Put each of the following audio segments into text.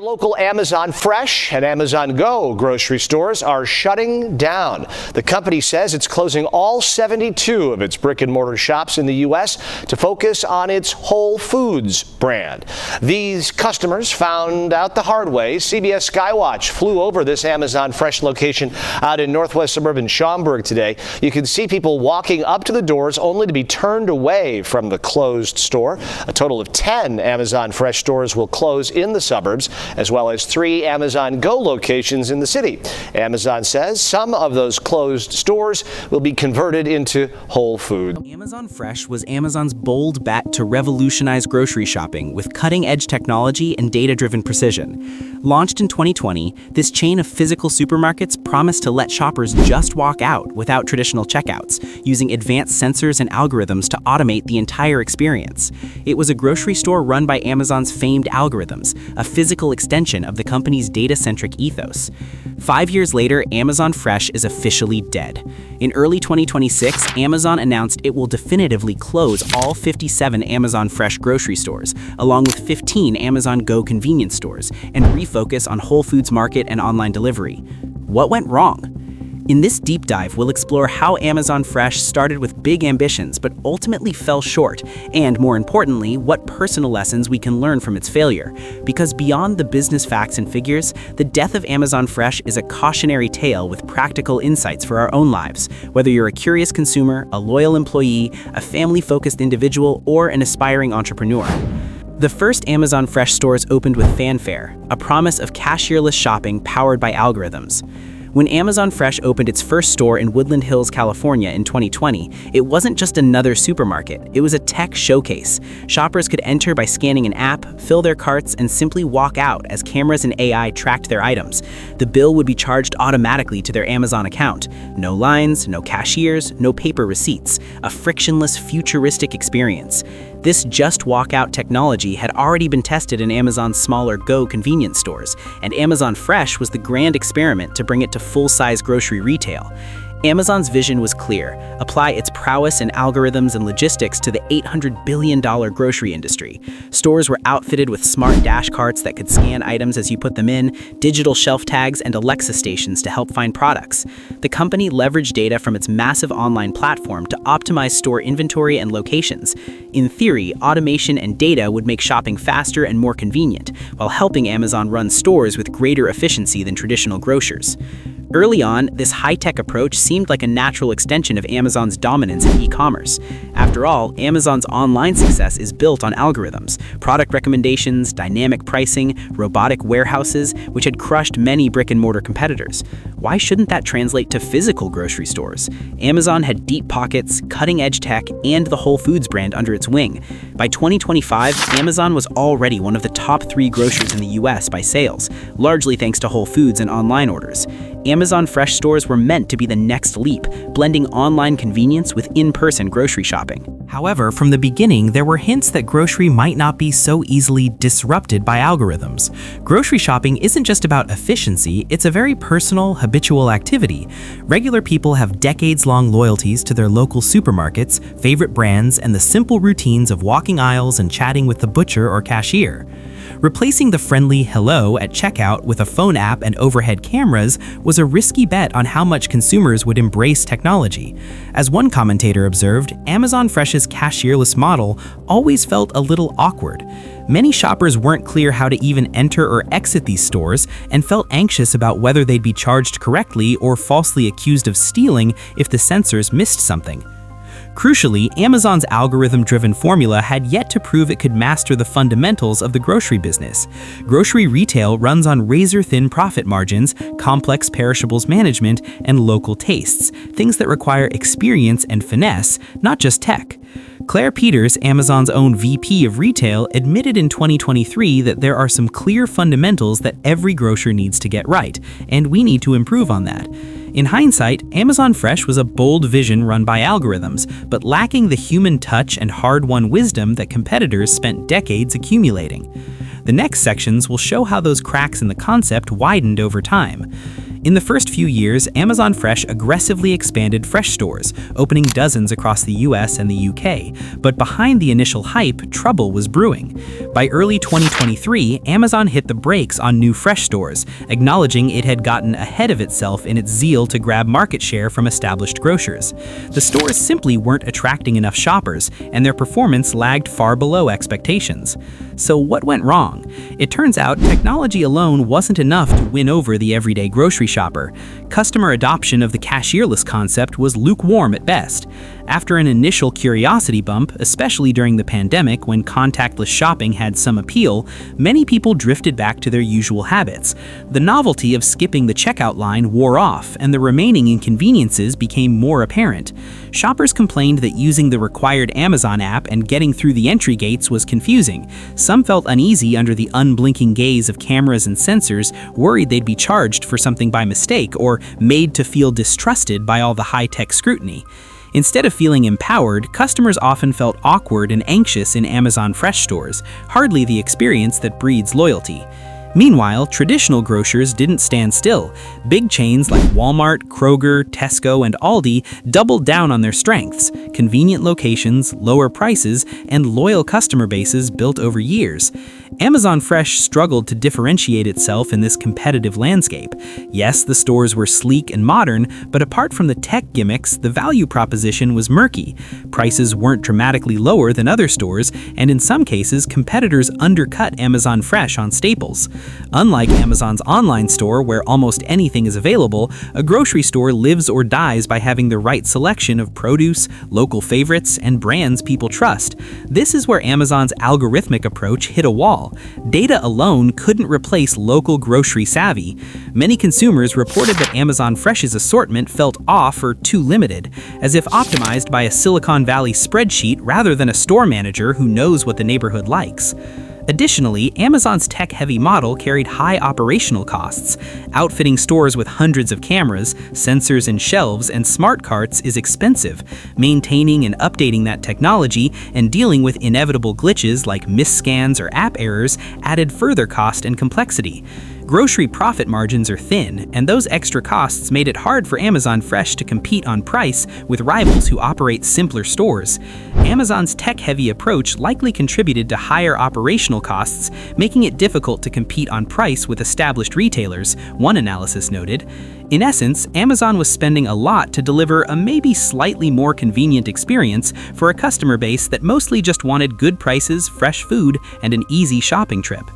Local Amazon Fresh and Amazon Go grocery stores are shutting down. The company says it's closing all 72 of its brick-and-mortar shops in the U.S. to focus on its Whole Foods brand. These customers found out the hard way. CBS Skywatch flew over this Amazon Fresh location out in northwest suburban Schaumburg today. You can see people walking up to the doors only to be turned away from the closed store. A total of 10 Amazon Fresh stores will close in the suburbs, as well as 3 Amazon Go locations in the city. Amazon says some of those closed stores will be converted into Whole Foods. Amazon Fresh was Amazon's bold bet to revolutionize grocery shopping with cutting-edge technology and data-driven precision. Launched in 2020, this chain of physical supermarkets promised to let shoppers just walk out without traditional checkouts, using advanced sensors and algorithms to automate the entire experience. It was a grocery store run by Amazon's famed algorithms, a physical extension of the company's data-centric ethos. 5 years later, Amazon Fresh is officially dead. In early 2026, Amazon announced it will definitively close all 57 Amazon Fresh grocery stores, along with 15 Amazon Go convenience stores, and refocus on Whole Foods Market and online delivery. What went wrong? In this deep dive, we'll explore how Amazon Fresh started with big ambitions but ultimately fell short, and more importantly, what personal lessons we can learn from its failure. Because beyond the business facts and figures, the death of Amazon Fresh is a cautionary tale with practical insights for our own lives. Whether you're a curious consumer, a loyal employee, a family-focused individual, or an aspiring entrepreneur. The first Amazon Fresh stores opened with fanfare, a promise of cashierless shopping powered by algorithms. When Amazon Fresh opened its first store in Woodland Hills, California in 2020, it wasn't just another supermarket, it was a tech showcase. Shoppers could enter by scanning an app, fill their carts, and simply walk out as cameras and AI tracked their items. The bill would be charged automatically to their Amazon account. No lines, no cashiers, no paper receipts. A frictionless, futuristic experience. This just walk-out technology had already been tested in Amazon's smaller Go convenience stores, and Amazon Fresh was the grand experiment to bring it to full-size grocery retail. Amazon's vision was clear: apply its prowess in algorithms and logistics to the $800 billion grocery industry. Stores were outfitted with smart dash carts that could scan items as you put them in, digital shelf tags, and Alexa stations to help find products. The company leveraged data from its massive online platform to optimize store inventory and locations. In theory, automation and data would make shopping faster and more convenient, while helping Amazon run stores with greater efficiency than traditional grocers. Early on, this high-tech approach seemed like a natural extension of Amazon's dominance in e-commerce. After all, Amazon's online success is built on algorithms, product recommendations, dynamic pricing, robotic warehouses, which had crushed many brick-and-mortar competitors. Why shouldn't that translate to physical grocery stores? Amazon had deep pockets, cutting-edge tech, and the Whole Foods brand under its wing. By 2025, Amazon was already one of the top 3 grocers in the US by sales, largely thanks to Whole Foods and online orders. Amazon Fresh stores were meant to be the next leap, blending online convenience with in-person grocery shopping. However, from the beginning, there were hints that grocery might not be so easily disrupted by algorithms. Grocery shopping isn't just about efficiency, it's a very personal, habitual activity. Regular people have decades-long loyalties to their local supermarkets, favorite brands, and the simple routines of walking aisles and chatting with the butcher or cashier. Replacing the friendly hello at checkout with a phone app and overhead cameras was a risky bet on how much consumers would embrace technology. As one commentator observed, Amazon Fresh's cashierless model always felt a little awkward. Many shoppers weren't clear how to even enter or exit these stores and felt anxious about whether they'd be charged correctly or falsely accused of stealing if the sensors missed something. Crucially, Amazon's algorithm-driven formula had yet to prove it could master the fundamentals of the grocery business. Grocery retail runs on razor-thin profit margins, complex perishables management, and local tastes, things that require experience and finesse, not just tech. Claire Peters, Amazon's own VP of Retail, admitted in 2023 that there are some clear fundamentals that every grocer needs to get right, and we need to improve on that. In hindsight, Amazon Fresh was a bold vision run by algorithms, but lacking the human touch and hard-won wisdom that competitors spent decades accumulating. The next sections will show how those cracks in the concept widened over time. In the first few years, Amazon Fresh aggressively expanded fresh stores, opening dozens across the US and the UK. But behind the initial hype, trouble was brewing. By early 2023, Amazon hit the brakes on new fresh stores, acknowledging it had gotten ahead of itself in its zeal to grab market share from established grocers. The stores simply weren't attracting enough shoppers, and their performance lagged far below expectations. So what went wrong? It turns out technology alone wasn't enough to win over the everyday grocery shopper. Customer adoption of the cashierless concept was lukewarm at best. After an initial curiosity bump, especially during the pandemic when contactless shopping had some appeal, many people drifted back to their usual habits. The novelty of skipping the checkout line wore off, and the remaining inconveniences became more apparent. Shoppers complained that using the required Amazon app and getting through the entry gates was confusing. Some felt uneasy under the unblinking gaze of cameras and sensors, worried they'd be charged for something by mistake or made to feel distrusted by all the high-tech scrutiny. Instead of feeling empowered, customers often felt awkward and anxious in Amazon Fresh stores, hardly the experience that breeds loyalty. Meanwhile, traditional grocers didn't stand still. Big chains like Walmart, Kroger, Tesco, and Aldi doubled down on their strengths: convenient locations, lower prices, and loyal customer bases built over years. Amazon Fresh struggled to differentiate itself in this competitive landscape. Yes, the stores were sleek and modern, but apart from the tech gimmicks, the value proposition was murky. Prices weren't dramatically lower than other stores, and in some cases, competitors undercut Amazon Fresh on staples. Unlike Amazon's online store, where almost anything is available, a grocery store lives or dies by having the right selection of produce, local favorites, and brands people trust. This is where Amazon's algorithmic approach hit a wall. Data alone couldn't replace local grocery savvy. Many consumers reported that Amazon Fresh's assortment felt off or too limited, as if optimized by a Silicon Valley spreadsheet rather than a store manager who knows what the neighborhood likes. Additionally, Amazon's tech-heavy model carried high operational costs. Outfitting stores with hundreds of cameras, sensors and shelves, and smart carts is expensive. Maintaining and updating that technology and dealing with inevitable glitches like misscans or app errors added further cost and complexity. Grocery profit margins are thin, and those extra costs made it hard for Amazon Fresh to compete on price with rivals who operate simpler stores. Amazon's tech-heavy approach likely contributed to higher operational costs, making it difficult to compete on price with established retailers, one analysis noted. In essence, Amazon was spending a lot to deliver a maybe slightly more convenient experience for a customer base that mostly just wanted good prices, fresh food, and an easy shopping trip.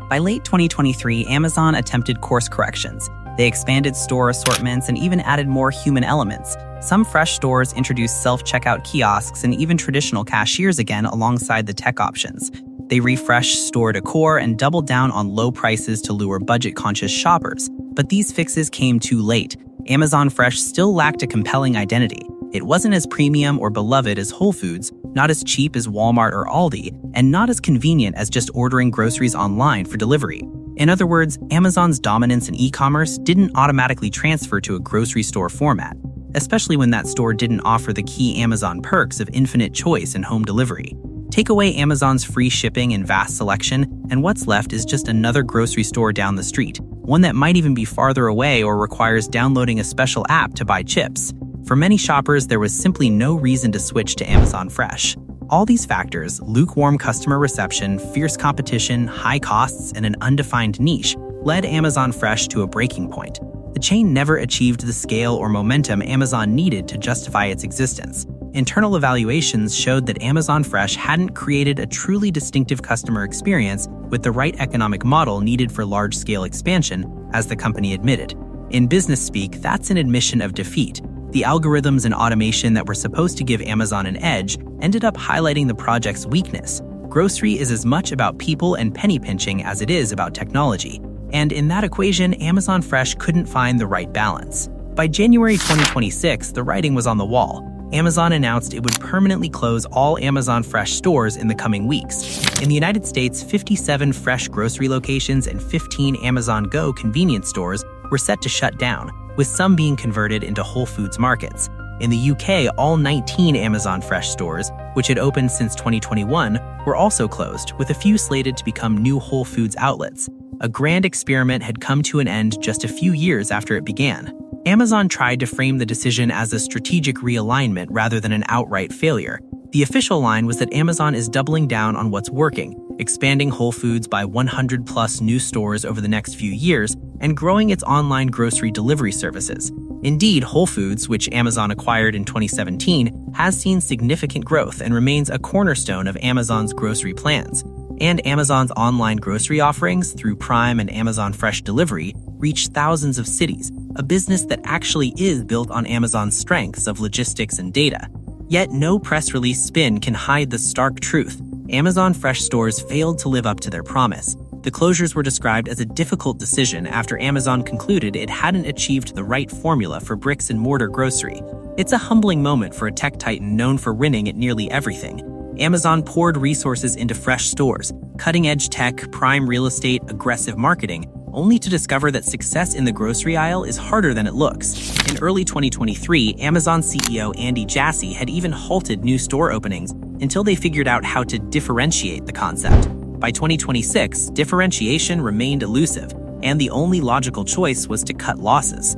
By late 2023, Amazon attempted course corrections. They expanded store assortments and even added more human elements. Some Fresh stores introduced self-checkout kiosks and even traditional cashiers again alongside the tech options. They refreshed store decor and doubled down on low prices to lure budget-conscious shoppers. But these fixes came too late. Amazon Fresh still lacked a compelling identity. It wasn't as premium or beloved as Whole Foods, not as cheap as Walmart or Aldi, and not as convenient as just ordering groceries online for delivery. In other words, Amazon's dominance in e-commerce didn't automatically transfer to a grocery store format, especially when that store didn't offer the key Amazon perks of infinite choice and home delivery. Take away Amazon's free shipping and vast selection, and what's left is just another grocery store down the street, one that might even be farther away or requires downloading a special app to buy chips. For many shoppers, there was simply no reason to switch to Amazon Fresh. All these factors, lukewarm customer reception, fierce competition, high costs, and an undefined niche, led Amazon Fresh to a breaking point. The chain never achieved the scale or momentum Amazon needed to justify its existence. Internal evaluations showed that Amazon Fresh hadn't created a truly distinctive customer experience with the right economic model needed for large-scale expansion, as the company admitted. In business speak, that's an admission of defeat. The algorithms and automation that were supposed to give Amazon an edge ended up highlighting the project's weakness. Grocery is as much about people and penny pinching as it is about technology. And in that equation, Amazon Fresh couldn't find the right balance. By January 2026, the writing was on the wall. Amazon announced it would permanently close all Amazon Fresh stores in the coming weeks. In the United States, 57 Fresh grocery locations and 15 Amazon Go convenience stores were set to shut down, with some being converted into Whole Foods markets. In the UK, all 19 Amazon Fresh stores, which had opened since 2021, were also closed, with a few slated to become new Whole Foods outlets. A grand experiment had come to an end just a few years after it began. Amazon tried to frame the decision as a strategic realignment rather than an outright failure. The official line was that Amazon is doubling down on what's working, expanding Whole Foods by 100+ new stores over the next few years, and growing its online grocery delivery services. Indeed, Whole Foods, which Amazon acquired in 2017, has seen significant growth and remains a cornerstone of Amazon's grocery plans. And Amazon's online grocery offerings through Prime and Amazon Fresh Delivery reach thousands of cities, a business that actually is built on Amazon's strengths of logistics and data. Yet no press release spin can hide the stark truth. Amazon Fresh stores failed to live up to their promise. The closures were described as a difficult decision after Amazon concluded it hadn't achieved the right formula for bricks-and-mortar grocery. It's a humbling moment for a tech titan known for winning at nearly everything. Amazon poured resources into fresh stores, cutting-edge tech, prime real estate, aggressive marketing, only to discover that success in the grocery aisle is harder than it looks. In early 2023, Amazon CEO Andy Jassy had even halted new store openings until they figured out how to differentiate the concept. By 2026, differentiation remained elusive, and the only logical choice was to cut losses.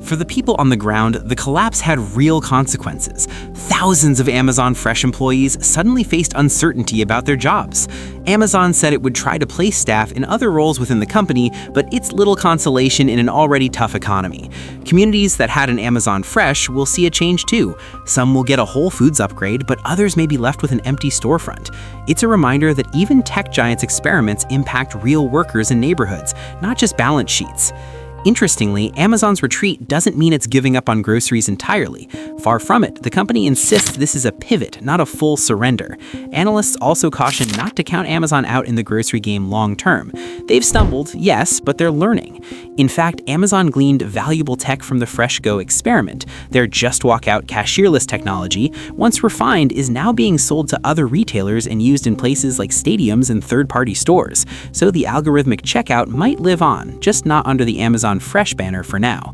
For the people on the ground, the collapse had real consequences. Thousands of Amazon Fresh employees suddenly faced uncertainty about their jobs. Amazon said it would try to place staff in other roles within the company, but it's little consolation in an already tough economy. Communities that had an Amazon Fresh will see a change too. Some will get a Whole Foods upgrade, but others may be left with an empty storefront. It's a reminder that even tech giants' experiments impact real workers in neighborhoods, not just balance sheets. Interestingly, Amazon's retreat doesn't mean it's giving up on groceries entirely. Far from it, the company insists this is a pivot, not a full surrender. Analysts also caution not to count Amazon out in the grocery game long term. They've stumbled, yes, but they're learning. In fact, Amazon gleaned valuable tech from the FreshGo experiment. Their Just Walk Out cashierless technology, once refined, is now being sold to other retailers and used in places like stadiums and third-party stores. So the algorithmic checkout might live on, just not under the Amazon Fresh banner for now.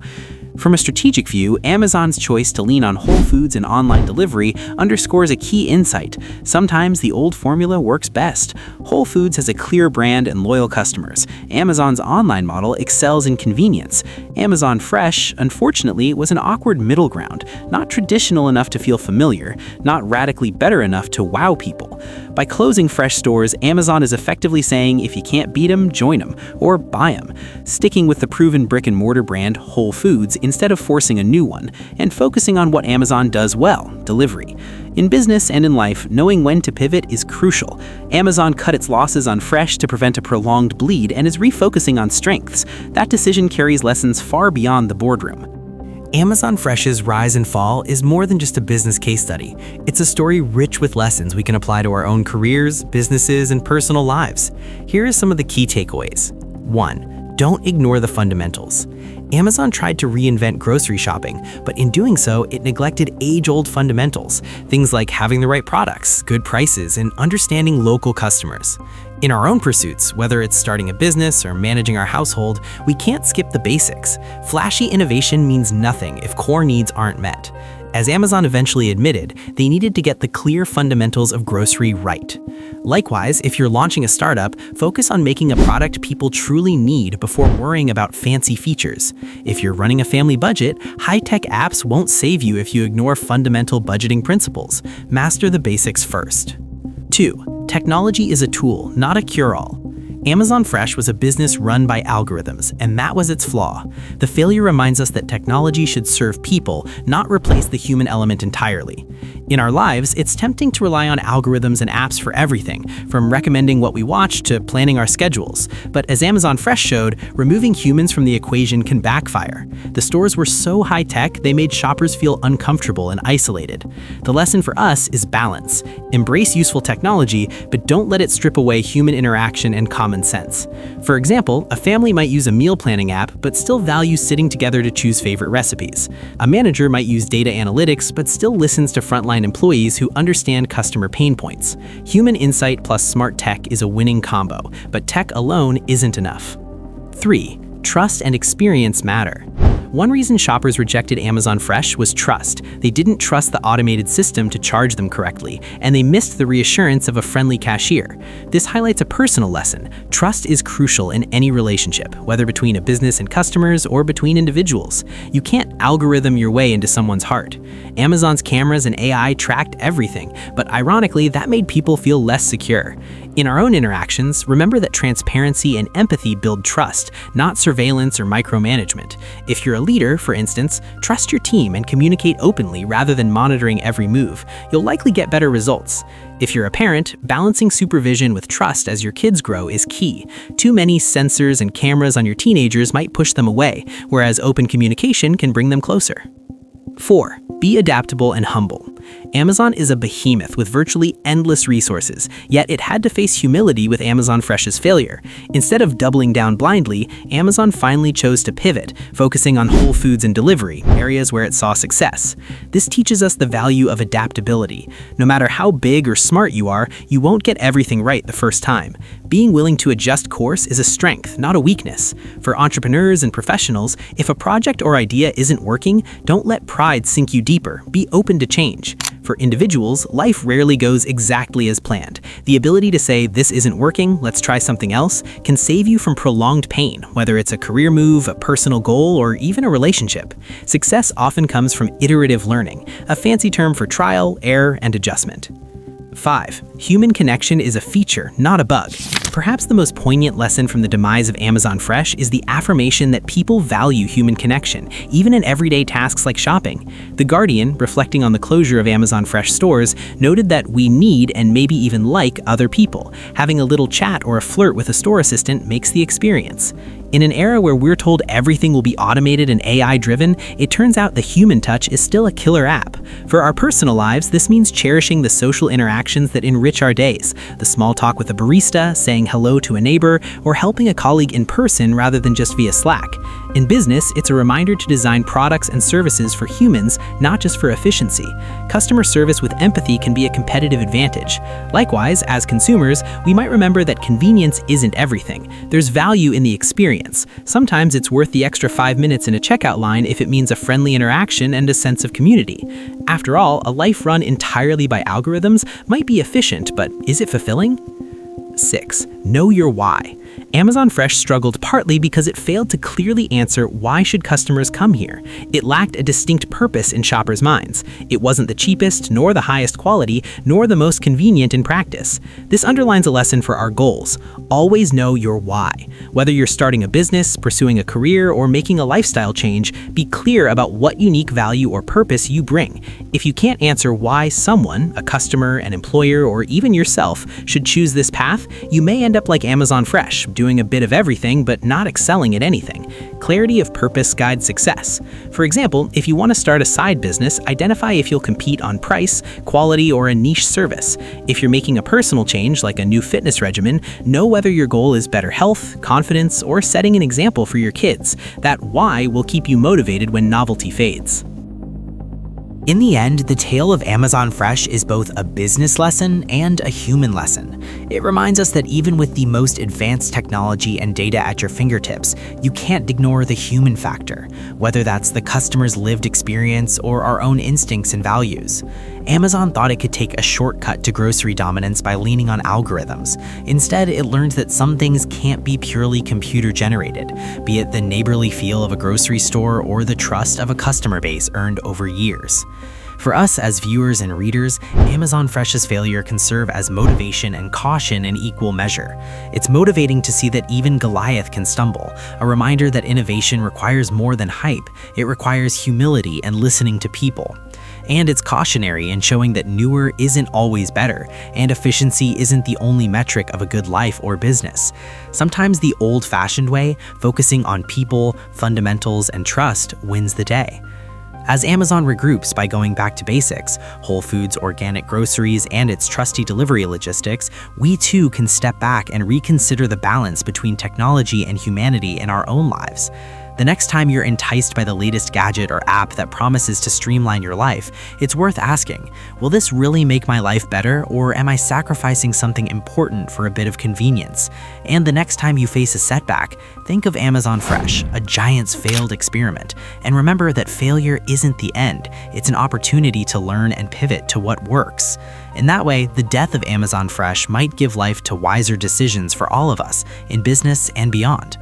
From a strategic view, Amazon's choice to lean on Whole Foods and online delivery underscores a key insight. Sometimes the old formula works best. Whole Foods has a clear brand and loyal customers. Amazon's online model excels in convenience. Amazon Fresh, unfortunately, was an awkward middle ground, not traditional enough to feel familiar, not radically better enough to wow people. By closing Fresh stores, Amazon is effectively saying if you can't beat them, join them, or buy them, sticking with the proven brick-and-mortar brand Whole Foods instead of forcing a new one, and focusing on what Amazon does well, delivery. In business and in life, knowing when to pivot is crucial. Amazon cut its losses on Fresh to prevent a prolonged bleed and is refocusing on strengths. That decision carries lessons far beyond the boardroom. Amazon Fresh's rise and fall is more than just a business case study. It's a story rich with lessons we can apply to our own careers, businesses, and personal lives. Here are some of the key takeaways. 1. Don't ignore the fundamentals. Amazon tried to reinvent grocery shopping, but in doing so, it neglected age-old fundamentals, things like having the right products, good prices, and understanding local customers. In our own pursuits, whether it's starting a business or managing our household, we can't skip the basics. Flashy innovation means nothing if core needs aren't met. As Amazon eventually admitted, they needed to get the clear fundamentals of grocery right. Likewise, if you're launching a startup, focus on making a product people truly need before worrying about fancy features. If you're running a family budget, high-tech apps won't save you if you ignore fundamental budgeting principles. Master the basics first. 2. Technology is a tool, not a cure-all. Amazon Fresh was a business run by algorithms, and that was its flaw. The failure reminds us that technology should serve people, not replace the human element entirely. In our lives, it's tempting to rely on algorithms and apps for everything, from recommending what we watch to planning our schedules. But as Amazon Fresh showed, removing humans from the equation can backfire. The stores were so high-tech, they made shoppers feel uncomfortable and isolated. The lesson for us is balance. Embrace useful technology, but don't let it strip away human interaction and common sense. For example, a family might use a meal planning app but still value sitting together to choose favorite recipes. A manager might use data analytics but still listens to frontline employees who understand customer pain points. Human insight plus smart tech is a winning combo, but tech alone isn't enough. 3. Trust and experience matter. One reason shoppers rejected Amazon Fresh was trust. They didn't trust the automated system to charge them correctly, and they missed the reassurance of a friendly cashier. This highlights a personal lesson. Trust is crucial in any relationship, whether between a business and customers or between individuals. You can't algorithm your way into someone's heart. Amazon's cameras and AI tracked everything, but ironically, that made people feel less secure. In our own interactions, remember that transparency and empathy build trust, not surveillance or micromanagement. If you're a leader, for instance, trust your team and communicate openly rather than monitoring every move. You'll likely get better results. If you're a parent, balancing supervision with trust as your kids grow is key. Too many sensors and cameras on your teenagers might push them away, whereas open communication can bring them closer. 4. Be adaptable and humble. Amazon is a behemoth with virtually endless resources, yet it had to face humility with Amazon Fresh's failure. Instead of doubling down blindly, Amazon finally chose to pivot, focusing on whole foods and delivery, areas where it saw success. This teaches us the value of adaptability. No matter how big or smart you are, you won't get everything right the first time. Being willing to adjust course is a strength, not a weakness. For entrepreneurs and professionals, if a project or idea isn't working, don't let pride sink you deeper. Be open to change. For individuals, life rarely goes exactly as planned. The ability to say, "This isn't working, let's try something else," can save you from prolonged pain, whether it's a career move, a personal goal, or even a relationship. Success often comes from iterative learning, a fancy term for trial, error, and adjustment. 5. Human connection is a feature, not a bug. Perhaps the most poignant lesson from the demise of Amazon Fresh is the affirmation that people value human connection, even in everyday tasks like shopping. The Guardian, reflecting on the closure of Amazon Fresh stores, noted that we need and maybe even like other people. Having a little chat or a flirt with a store assistant makes the experience. In an era where we're told everything will be automated and AI-driven, it turns out the human touch is still a killer app. For our personal lives, this means cherishing the social interactions that enrich our days. The small talk with a barista, saying hello to a neighbor, or helping a colleague in person rather than just via Slack. In business, it's a reminder to design products and services for humans, not just for efficiency. Customer service with empathy can be a competitive advantage. Likewise, as consumers, we might remember that convenience isn't everything. There's value in the experience. Sometimes it's worth the extra 5 minutes in a checkout line if it means a friendly interaction and a sense of community. After all, a life run entirely by algorithms might be efficient, but is it fulfilling? 6. Know your why. Amazon Fresh struggled partly because it failed to clearly answer why should customers come here. It lacked a distinct purpose in shoppers' minds. It wasn't the cheapest, nor the highest quality, nor the most convenient in practice. This underlines a lesson for our goals. Always know your why. Whether you're starting a business, pursuing a career, or making a lifestyle change, be clear about what unique value or purpose you bring. If you can't answer why someone, a customer, an employer, or even yourself, should choose this path, you may end up like Amazon Fresh, doing a bit of everything but not excelling at anything. Clarity of purpose guides success. For example, if you want to start a side business, identify if you'll compete on price, quality, or a niche service. If you're making a personal change, like a new fitness regimen, know whether your goal is better health, confidence, or setting an example for your kids. That why will keep you motivated when novelty fades. In the end, the tale of Amazon Fresh is both a business lesson and a human lesson. It reminds us that even with the most advanced technology and data at your fingertips, you can't ignore the human factor, whether that's the customer's lived experience or our own instincts and values. Amazon thought it could take a shortcut to grocery dominance by leaning on algorithms. Instead, it learned that some things can't be purely computer-generated, be it the neighborly feel of a grocery store or the trust of a customer base earned over years. For us as viewers and readers, Amazon Fresh's failure can serve as motivation and caution in equal measure. It's motivating to see that even Goliath can stumble, a reminder that innovation requires more than hype. It requires humility and listening to people. And it's cautionary in showing that newer isn't always better, and efficiency isn't the only metric of a good life or business. Sometimes the old-fashioned way, focusing on people, fundamentals, and trust, wins the day. As Amazon regroups by going back to basics, Whole Foods, organic groceries, and its trusty delivery logistics, we too can step back and reconsider the balance between technology and humanity in our own lives. The next time you're enticed by the latest gadget or app that promises to streamline your life, it's worth asking, will this really make my life better, or am I sacrificing something important for a bit of convenience? And the next time you face a setback, think of Amazon Fresh, a giant's failed experiment. And remember that failure isn't the end. It's an opportunity to learn and pivot to what works. In that way, the death of Amazon Fresh might give life to wiser decisions for all of us, in business and beyond.